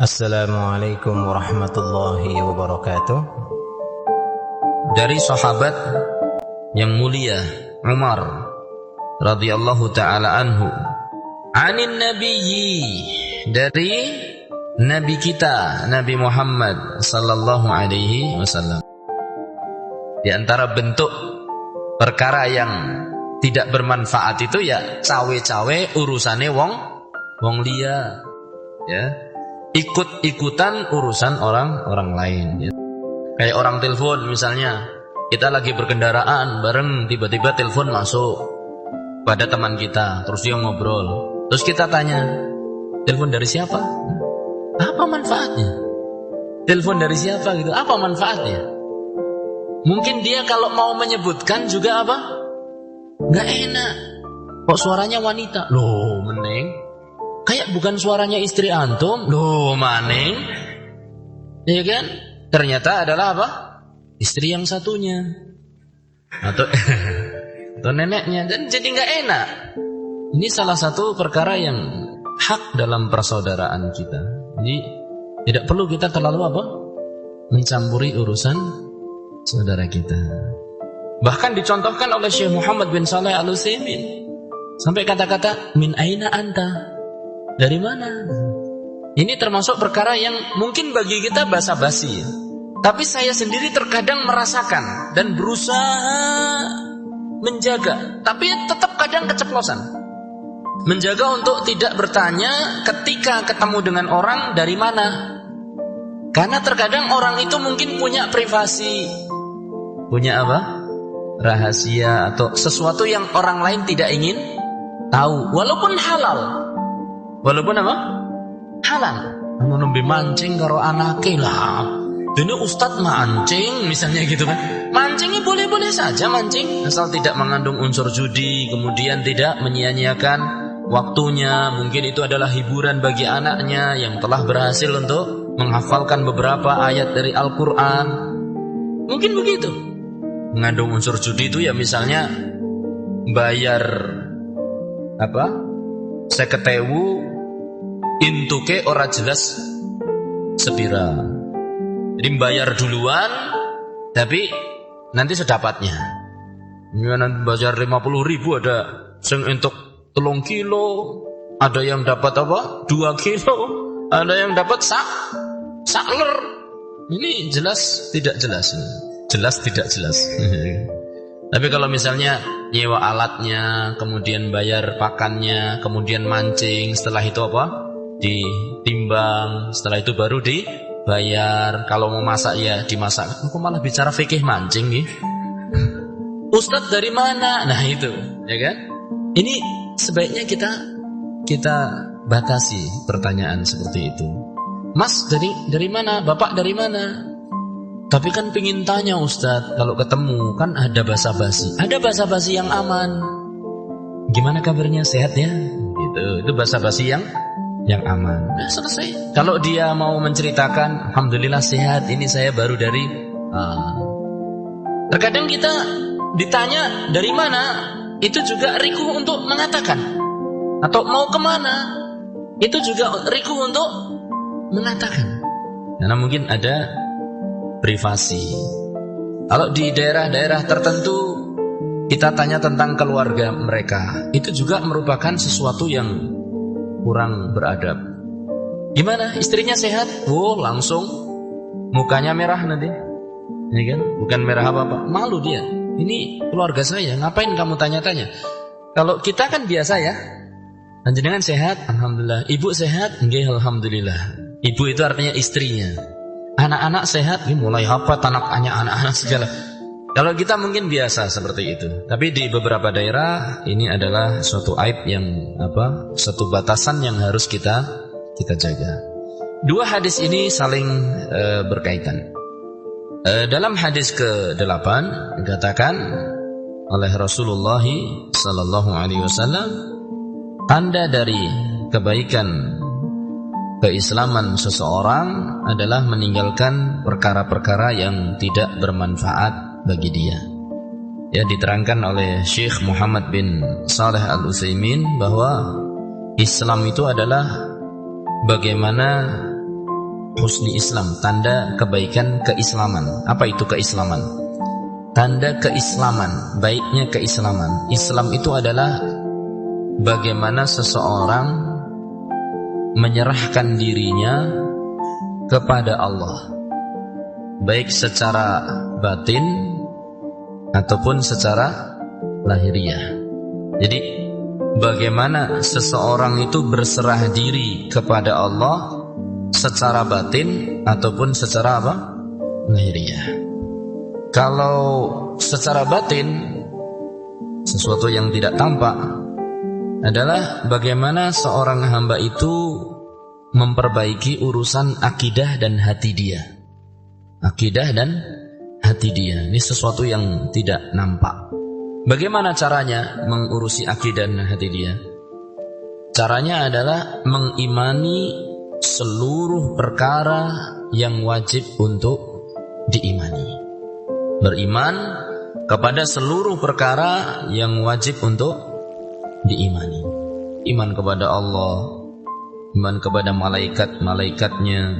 Assalamualaikum warahmatullahi wabarakatuh. Dari sahabat yang mulia Umar radhiyallahu ta'ala anhu, anin nabiyyi, dari nabi kita Nabi Muhammad sallallahu alaihi wasallam. Di antara bentuk perkara yang tidak bermanfaat itu ya cawe-cawe urusane wong liya, ya, ikut-ikutan urusan orang lain, ya. Kayak orang telepon misalnya, kita lagi berkendaraan bareng, tiba-tiba telepon masuk pada teman kita, terus dia ngobrol, terus kita tanya, telepon dari siapa? Apa manfaatnya? Telepon dari siapa gitu? Apa manfaatnya? Mungkin dia kalau mau menyebutkan juga apa? Nggak enak. Kok suaranya wanita? Loh, meneng. Kayak bukan suaranya istri antum. Loh, maning. Ya kan? Ternyata adalah apa? Istri yang satunya. Atau neneknya. Dan jadi nggak enak. Ini salah satu perkara yang hak dalam persaudaraan kita. Jadi tidak perlu kita terlalu apa? Mencampuri urusan saudara kita. Bahkan dicontohkan oleh Syekh Muhammad bin Shalih Al-Utsaimin. Sampai kata-kata min aina anta? Dari mana? Ini termasuk perkara yang mungkin bagi kita basa-basi, tapi saya sendiri terkadang merasakan dan berusaha menjaga, tapi tetap kadang keceplosan. Menjaga untuk tidak bertanya ketika ketemu dengan orang dari mana. Karena terkadang orang itu mungkin punya privasi, punya apa? Rahasia atau sesuatu yang orang lain tidak ingin tahu, walaupun halal. Walaupun apa? Halal. Nembe mancing karo anake lah. Dene ustad mancing misalnya gitu kan. Mancingnya boleh-boleh saja mancing, asal tidak mengandung unsur judi, kemudian tidak menyia-nyiakan waktunya. Mungkin itu adalah hiburan bagi anaknya yang telah berhasil untuk menghafalkan beberapa ayat dari Al-Qur'an. Mungkin begitu. Mengandung unsur judi itu ya misalnya bayar apa? 50.000 intuke ora jelas sepira. Jadi bayar duluan tapi nanti sedapatnya. Ya, nanti bayar 50.000 ada sing entuk 3 kilo, ada yang dapat apa? 2 kilo, ada yang dapat sakler. Ini jelas tidak jelas. Jelas tidak jelas. Tapi kalau misalnya nyewa alatnya, kemudian bayar pakannya, kemudian mancing, setelah itu apa? Ditimbang, setelah itu baru dibayar. Kalau mau masak ya dimasak. Kok malah bicara fikih mancing nih? Ustadz dari mana? Nah itu, ya kan? Ini sebaiknya kita batasi pertanyaan seperti itu. Mas dari mana? Bapak dari mana? Tapi kan pingin tanya Ustadz, kalau ketemu kan ada basa-basi. Ada basa-basi yang aman. Gimana kabarnya? Sehat ya? Gitu. Itu basa-basi yang aman. Nah, selesai. Kalau dia mau menceritakan, alhamdulillah sehat, ini saya baru dari terkadang kita ditanya dari mana, itu juga rikuh untuk mengatakan. Atau mau kemana, itu juga rikuh untuk mengatakan. Karena mungkin ada privasi. Kalau di daerah-daerah tertentu kita tanya tentang keluarga mereka, itu juga merupakan sesuatu yang kurang beradab. Gimana? Istrinya sehat? Oh, langsung mukanya merah nanti. Ini kan? Bukan merah apa-apa. Malu dia. Ini keluarga saya, ngapain kamu tanya-tanya? Kalau kita kan biasa ya. Panjenengan sehat? Alhamdulillah. Ibu sehat? Nggih, alhamdulillah. Ibu itu artinya istrinya. Anak-anak sehat? Ini mulai hafat anak-anak segala. Kalau kita mungkin biasa seperti itu, tapi di beberapa daerah ini adalah suatu aib yang apa? Suatu batasan yang harus kita jaga. Dua hadis ini saling berkaitan. Dalam hadis ke-8 dikatakan oleh Rasulullah sallallahu alaihi wasallam, tanda dari kebaikan keislaman seseorang adalah meninggalkan perkara-perkara yang tidak bermanfaat bagi dia. Ya, diterangkan oleh Syekh Muhammad bin Shalih Al-Utsaimin bahwa Islam itu adalah bagaimana husni Islam, tanda kebaikan keislaman. Apa itu keislaman? Tanda keislaman, baiknya keislaman. Islam itu adalah bagaimana seseorang menyerahkan dirinya kepada Allah, baik secara batin ataupun secara lahiriah. Jadi bagaimana seseorang itu berserah diri kepada Allah secara batin ataupun secara apa? Lahiriah. Kalau secara batin, sesuatu yang tidak tampak adalah bagaimana seorang hamba itu memperbaiki urusan akidah dan hati dia. Akidah dan hati dia, ini sesuatu yang tidak nampak. Bagaimana caranya mengurusi akidah dan hati dia? Caranya adalah mengimani seluruh perkara yang wajib untuk diimani. Beriman kepada seluruh perkara yang wajib untuk diimani. Iman kepada Allah, iman kepada malaikat-malaikatnya,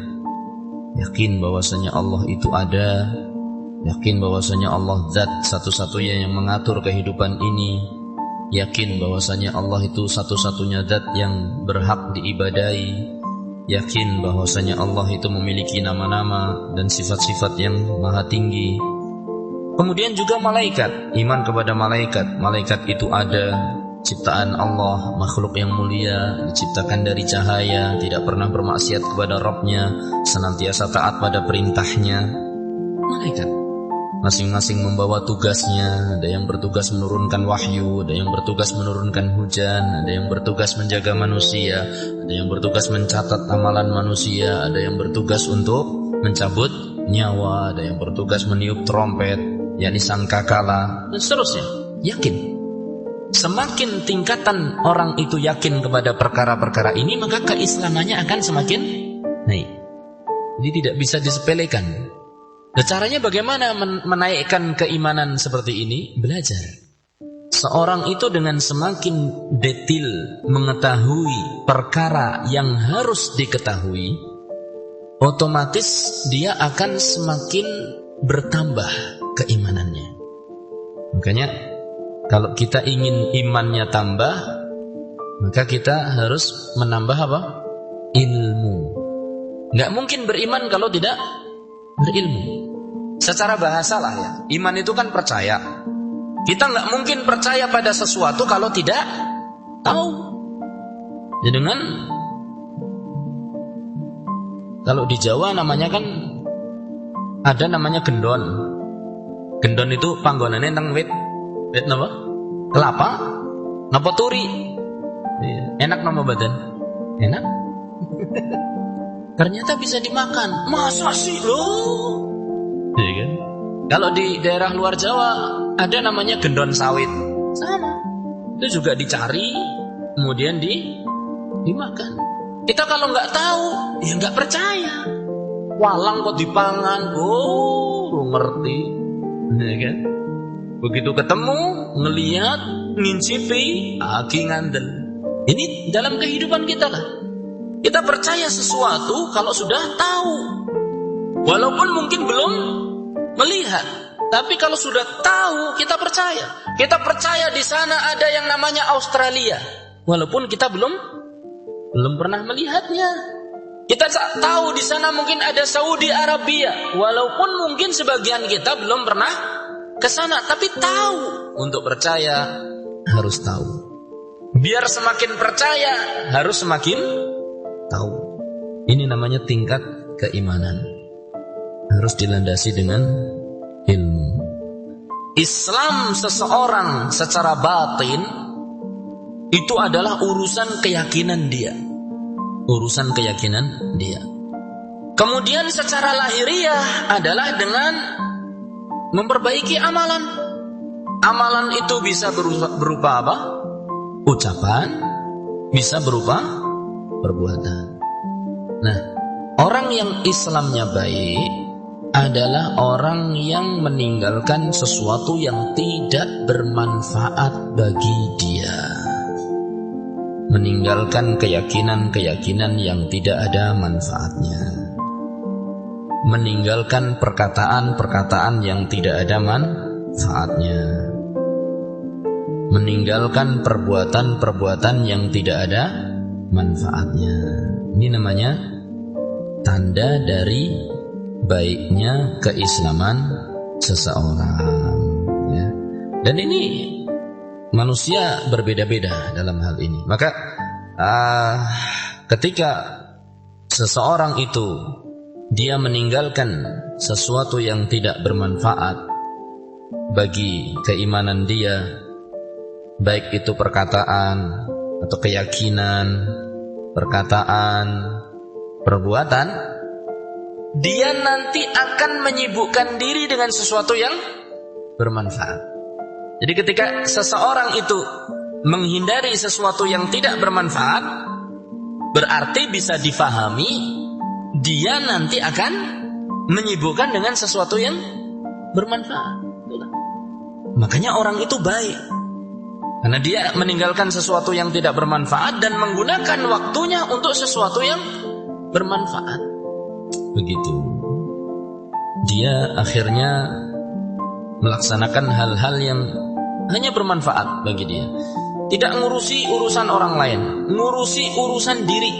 yakin bahwasanya Allah itu ada, yakin bahwasanya Allah zat satu-satunya yang mengatur kehidupan ini, yakin bahwasanya Allah itu satu-satunya zat yang berhak diibadahi, yakin bahwasanya Allah itu memiliki nama-nama dan sifat-sifat yang maha tinggi. Kemudian juga malaikat, iman kepada malaikat. Malaikat itu ada, ciptaan Allah, makhluk yang mulia, diciptakan dari cahaya, tidak pernah bermaksiat kepada Rabbnya, senantiasa taat pada perintahnya. Malaikat masing-masing membawa tugasnya. Ada yang bertugas menurunkan wahyu, ada yang bertugas menurunkan hujan, ada yang bertugas menjaga manusia, ada yang bertugas mencatat amalan manusia, ada yang bertugas untuk mencabut nyawa, ada yang bertugas meniup trompet, yakni sangkakala, dan seterusnya. Yakin. Semakin tingkatan orang itu yakin kepada perkara-perkara ini, maka keislamannya akan semakin naik. Jadi tidak bisa disepelekan. Nah, caranya bagaimana menaikkan keimanan seperti ini? Belajar. Seorang itu dengan semakin detail mengetahui perkara yang harus diketahui, otomatis dia akan semakin bertambah keimanannya. Makanya kalau kita ingin imannya tambah, maka kita harus menambah apa? Ilmu. Nggak mungkin beriman kalau tidak berilmu. Secara bahasa lah ya, iman itu kan percaya. Kita nggak mungkin percaya pada sesuatu kalau tidak tahu. Jadi dengan kalau di Jawa namanya kan ada namanya gendon. Gendon itu panggonannya tentang wit napa? Kelapa, napa turi. Enak nama badan. Enak. Ternyata bisa dimakan. Masa sih loh? Ya kan? Kalau di daerah luar Jawa ada namanya gendon sawit. Sama. Itu juga dicari, kemudian dimakan. Kita kalau nggak tahu, ya nggak percaya. Walang kok dipangan, lu ngerti, ya kan? Begitu ketemu, ngelihat, ngincipi, ngandel. Ini dalam kehidupan kita lah. Kita percaya sesuatu kalau sudah tahu, walaupun mungkin belum melihat. Tapi kalau sudah tahu, kita percaya. Kita percaya di sana ada yang namanya Australia, walaupun kita belum pernah melihatnya. Kita tahu di sana mungkin ada Saudi Arabia, walaupun mungkin sebagian kita belum pernah ke sana, tapi tahu. Untuk percaya harus tahu. Biar semakin percaya harus semakin tahu. Ini namanya tingkat keimanan. Harus dilandasi dengan ilmu. Islam seseorang secara batin itu adalah urusan keyakinan dia. Urusan keyakinan dia. Kemudian secara lahiriah adalah dengan memperbaiki amalan. Amalan itu bisa berupa apa? Ucapan, bisa berupa perbuatan. Nah, orang yang Islamnya baik adalah orang yang meninggalkan sesuatu yang tidak bermanfaat bagi dia. Meninggalkan keyakinan-keyakinan yang tidak ada manfaatnya. meninggalkan perkataan-perkataan yang tidak ada manfaatnya, meninggalkan perbuatan-perbuatan yang tidak ada manfaatnya. Ini namanya tanda dari baiknya keislaman seseorang, ya. Dan ini manusia berbeda-beda dalam hal ini. Maka ketika seseorang itu dia meninggalkan sesuatu yang tidak bermanfaat bagi keimanan dia, baik itu perkataan atau keyakinan, perkataan, perbuatan, dia nanti akan menyibukkan diri dengan sesuatu yang bermanfaat. Jadi ketika seseorang itu menghindari sesuatu yang tidak bermanfaat, berarti bisa difahami dia nanti akan menyibukkan dengan sesuatu yang bermanfaat. Makanya orang itu baik, karena dia meninggalkan sesuatu yang tidak bermanfaat dan menggunakan waktunya untuk sesuatu yang bermanfaat. Begitu. Dia akhirnya melaksanakan hal-hal yang hanya bermanfaat bagi dia. Tidak ngurusi urusan orang lain, ngurusi urusan diri.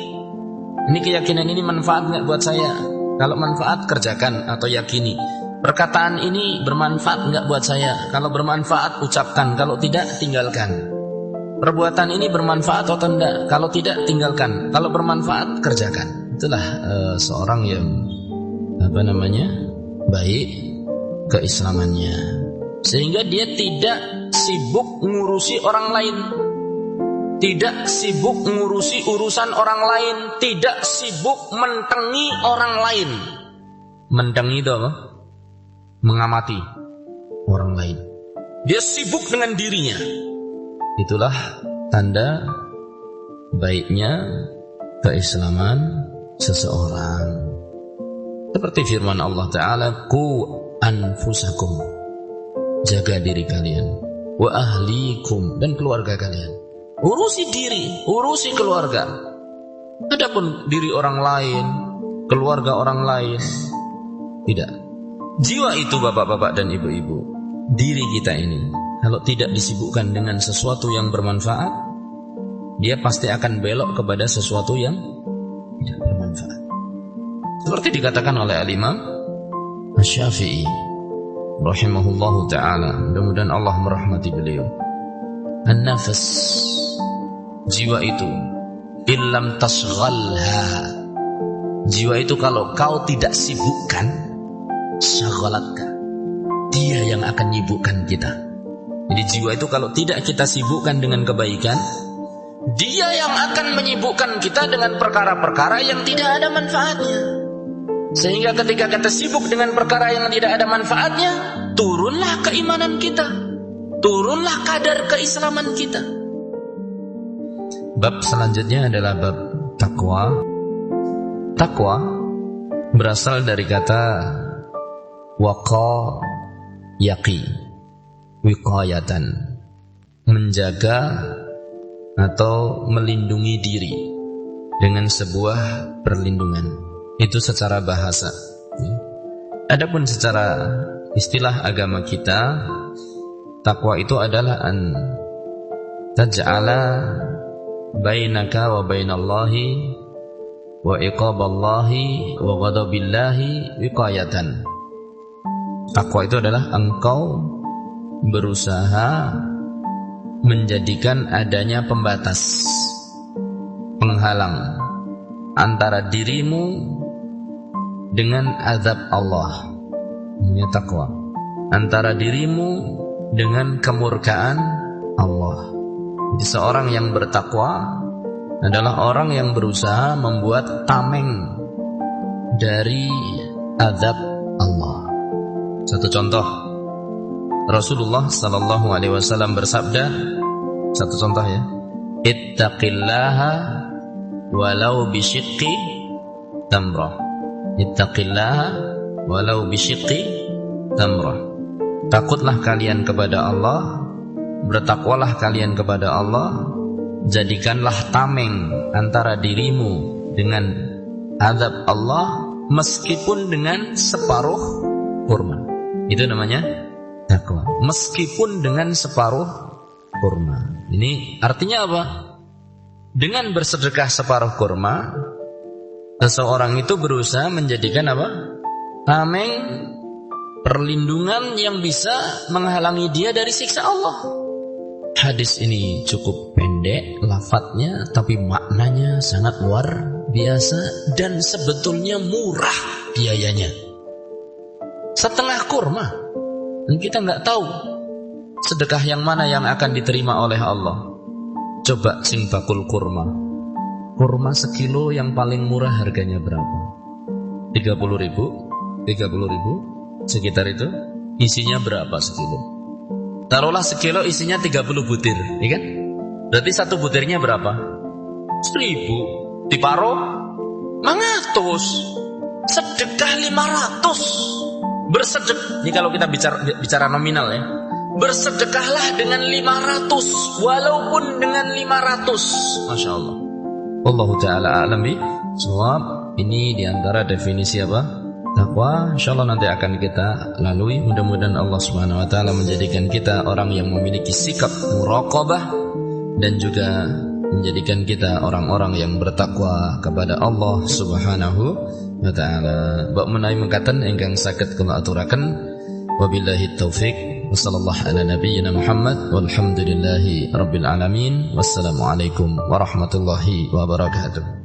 Ini keyakinan ini manfaat nggak buat saya? Kalau manfaat kerjakan atau yakini. Perkataan ini bermanfaat nggak buat saya? Kalau bermanfaat ucapkan, kalau tidak tinggalkan. Perbuatan ini bermanfaat atau tidak? Kalau tidak tinggalkan, kalau bermanfaat kerjakan. Itulah seorang yang baik keislamannya, sehingga dia tidak sibuk ngurusi orang lain, tidak sibuk ngurusi urusan orang lain, tidak sibuk mentengi orang lain. Mentengi itu apa? Mengamati orang lain. Dia sibuk dengan dirinya. Itulah tanda baiknya keislaman seseorang. Seperti firman Allah Ta'ala, Qu anfusakum, jaga diri kalian, wa ahlikum, dan keluarga kalian. Urusi diri, urusi keluarga. Adapun diri orang lain, keluarga orang lain, tidak. Jiwa itu bapak-bapak dan ibu-ibu, diri kita ini, kalau tidak disibukkan dengan sesuatu yang bermanfaat, dia pasti akan belok kepada sesuatu yang tidak bermanfaat. Seperti dikatakan oleh Al-Imam Asy-Syafi'i rahimahullahu ta'ala, mudah-mudahan Allah merahmati beliau. An-nafas, jiwa itu, illam tasghalha, jiwa itu kalau kau tidak sibukkan, syaghalatka, dia yang akan nyibukkan kita. Jadi jiwa itu kalau tidak kita sibukkan dengan kebaikan, dia yang akan menyibukkan kita dengan perkara-perkara yang tidak ada manfaatnya. Sehingga ketika kita sibuk dengan perkara yang tidak ada manfaatnya, turunlah keimanan kita, turunlah kadar keislaman kita. Bab selanjutnya adalah bab takwa. Takwa berasal dari kata waqa yaqi, wiqayatan, menjaga atau melindungi diri dengan sebuah perlindungan. Itu secara bahasa. Adapun secara istilah agama kita, takwa itu adalah an taj'ala bainaka wa bainallahi wa iqaballahi wa ghadabillahi wiqayatan. Takwa itu adalah engkau berusaha menjadikan adanya pembatas, penghalang antara dirimu dengan azab Allah. Ini takwa. Antara dirimu dengan kemurkaan Allah. Jadi seorang yang bertakwa adalah orang yang berusaha membuat tameng dari azab Allah. Satu contoh, Rasulullah sallallahu alaihi wasallam bersabda, satu contoh ya, ittaqillaha walau bisyiqqi tamrah. Ittaqillaha walau bisyiqqi tamrah. Takutlah kalian kepada Allah, bertakwalah kalian kepada Allah, jadikanlah tameng antara dirimu dengan azab Allah meskipun dengan separuh kurma. Itu namanya takwa. Meskipun dengan separuh kurma. Ini artinya apa? Dengan bersedekah separuh kurma, seseorang itu berusaha menjadikan apa? Tameng, perlindungan yang bisa menghalangi dia dari siksa Allah. Hadis ini cukup pendek lafadznya, tapi maknanya sangat luar biasa dan sebetulnya murah biayanya. Setengah kurma, dan kita nggak tahu sedekah yang mana yang akan diterima oleh Allah. Coba sing bakul kurma. Kurma sekilo yang paling murah harganya berapa? 30.000, 30.000, sekitar itu. Isinya berapa sekilo? Taruhlah sekilo isinya 30 butir, ya kan? Berarti satu butirnya berapa? 1.000. Diparo 500. Sedekah 500. Bersedekah, ini kalau kita bicara nominal ya. Bersedekahlah dengan 500, walaupun dengan 500. Masya Allah. Wallahu ta'ala a'lam bishawab. Ini diantara definisi apa? Takwa. InsyaAllah nanti akan kita lalui. Mudah-mudahan Allah subhanahu wa ta'ala menjadikan kita orang yang memiliki sikap muraqabah, dan juga menjadikan kita orang-orang yang bertakwa kepada Allah subhanahu wa ta'ala. Bak menawi mengatakan ingkang saged kula aturaken. Wabillahi taufiq. Wassallallahu ala nabiyyina Muhammad. Walhamdulillahi rabbil alamin. Wassalamualaikum warahmatullahi wabarakatuh.